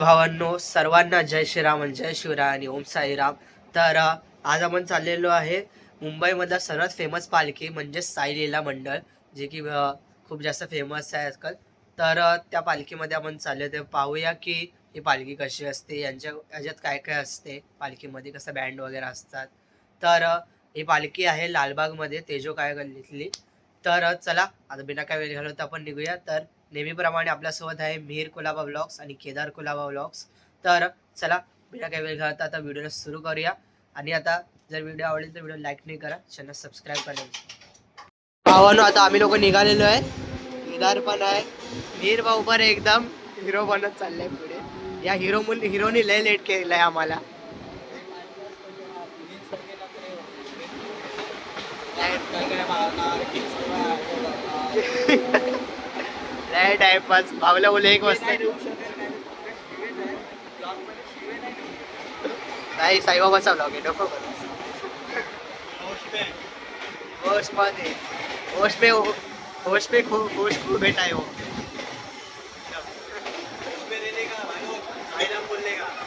भावांनो, सर्वांना जय श्रीराम आणि जय शिवराय आणि ओम साईराम. तर आज आपण चाललेलो आहे मुंबईमधला सर्वात फेमस पालखी म्हणजे साई लीला मंडळ, जे की खूप जास्त फेमस आहे आजकाल. तर त्या पालखीमध्ये आपण चाललो, ते पाहूया की ही पालखी कशी असते, याच्यात काय काय असते, पालखीमध्ये कसं बँड वगैरे असतात. तर ही पालखी आहे लालबागमध्ये तेजो काय गल्लीतली. तर चला आता बिना काय वेळ घालवता आपण निघूया. तर नेहमीप्रमाणे आपल्यासोबत आहे मिहिर कुलाबा व्लॉग्स आणि केदार कुलाबा व्लॉग्स. तर चला बिना काही वेळ घालता आता व्हिडिओला सुरू करूया. आणि आता जर व्हिडिओ आवडेल तर व्हिडिओ लाईक नाही करा, चॅनल सबस्क्राईब करा. भावानो, आता आम्ही लोक निघालेलो आहे. केदार पण आहे, मिहिर भाऊ पण एकदम हिरो बनत चाललाय पुढे. या हिरोनी लय लेट केलंय आम्हाला. लय टाइमपास. भाऊला बोलले 1 वाजता. नाही, साईबाबाचा ब्लॉग आहे, नको करू. होश मध्ये होश पे खूप बेटा आहे हो.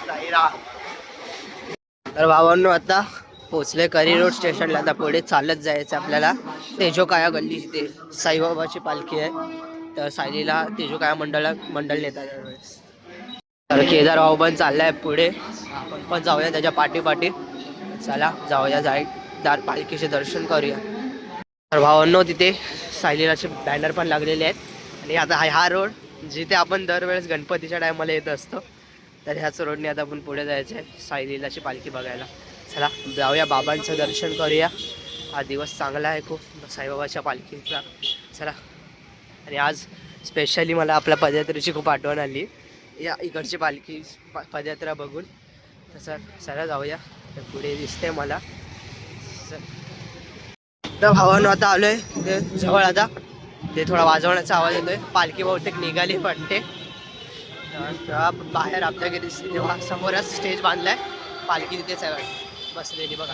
साईराम. तर भावांनो, आता पोचले करी रोड स्टेशनला. आता पुढे चालत जायचं आपल्याला. तेजो काया गल्ली, तिथे साईबाबाची पालखी आहे. तर साईलीला तेजो काया मंडळ नेतात त्यावेळेस. तर केदार भाऊ पण चाललाय पुढे, आपण पण जाऊया त्याच्या पाठी. चला जाऊया, पालखीचे दर्शन करूया. तर भावांनो, तिथे साईलीलाचे बॅनर पण लागलेले आहेत. आणि आता हा रोड जिथे आपण दरवेळेस गणपतीच्या टायमाला येत असतो, तर ह्याच रोडने आता आपण पुढे जायचं आहे साईलीलाची पालखी बघायला. चला जाऊया, बाबांचं दर्शन करूया. हा दिवस चांगला आहे खूप साईबाबाच्या पालखीचा. चला. आणि आज स्पेशली मला आपल्या पदयात्रेची खूप आठवण आली, या इकडची पालखी पदयात्रा बघून. तसं चला जाऊया. तर पुढे दिसते मला. तर भावानं आता आलोय ते जवळ. आता ते थोडा वाजवण्याचा आवाज येतोय. पालखी बहुतेक निघाली वाटते. बाहेर आपल्याकडे दिसते तेव्हा समोरच स्टेज बांधलाय. पालखी तिथेच आहे बसलेली बघा.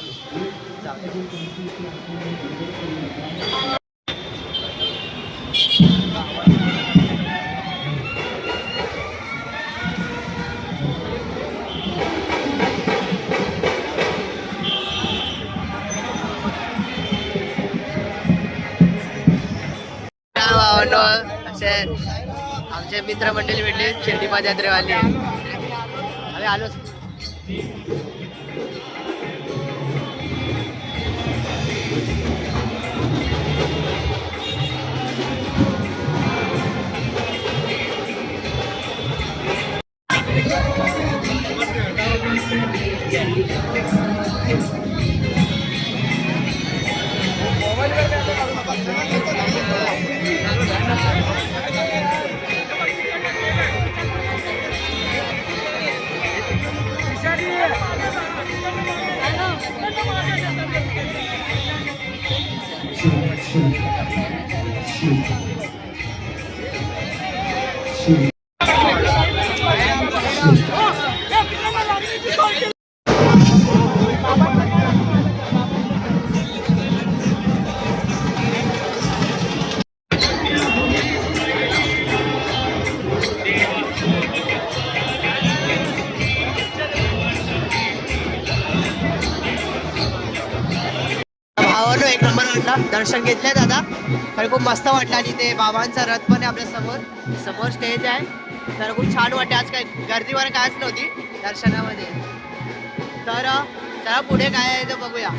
असे आमचे मित्रमंडळी भेटले, शिर्डी पदयात्रेवाली. आम्ही आलोच. एक नंबर वाटला. दर्शन घेतलंय दादा, तर खूप मस्त वाटलं. आणि ते बाबांचा रथ पण आहे आपल्या समोर स्टेज आहे. तर खूप छान वाटते. आज काय गर्दी वगैरे कायच नव्हती दर्शनामध्ये. तर चला पुढे काय आहे ते बघूया.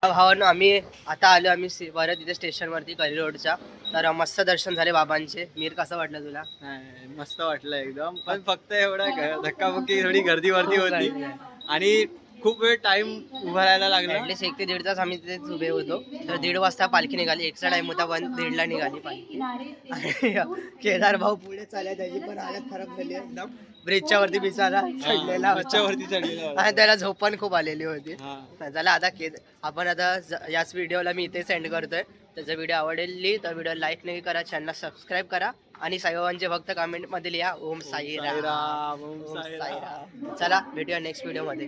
भावांनो आम्ही आता आलो आम्ही परत इथे स्टेशनवरती करी रोडच्या. तर मस्त दर्शन झाले बाबांचे. मीर कसं वाटलं तुला? नाही, मस्त वाटलं एकदम. पण फक्त एवढं धक्काबुक्की थोडी गर्दी होती आणि खूप वेळ टाइम उभा राहायला लागला. ऍटलीस्ट 1 ते 1.5 तास आम्ही तिथेच उभे होतो. तर 1:30 वाजता पालखी निघाली. एक्स्ट्रा टाइम होता 1:30ला निघाली पालखी. आणि केदार भाऊ पुढे चालला, त्याची पण हालत खराब झाली एकदम. ब्रिजच्या वरती बिचारा चढलेला होता आणि त्याला झोप पण खूप आलेली होती. चला आता आपण आता याच व्हिडिओला मी इथे सेंड करतोय. त्याचा व्हिडिओ आवडली तर व्हिडिओ लाईक नाही करा, चॅनल सबस्क्राईब करा आणि साईबाबांचे भक्त कमेंट मध्ये लिहा ओम साईराम. ओम साईराम. चला भेटूया नेक्स्ट व्हिडिओ मध्ये.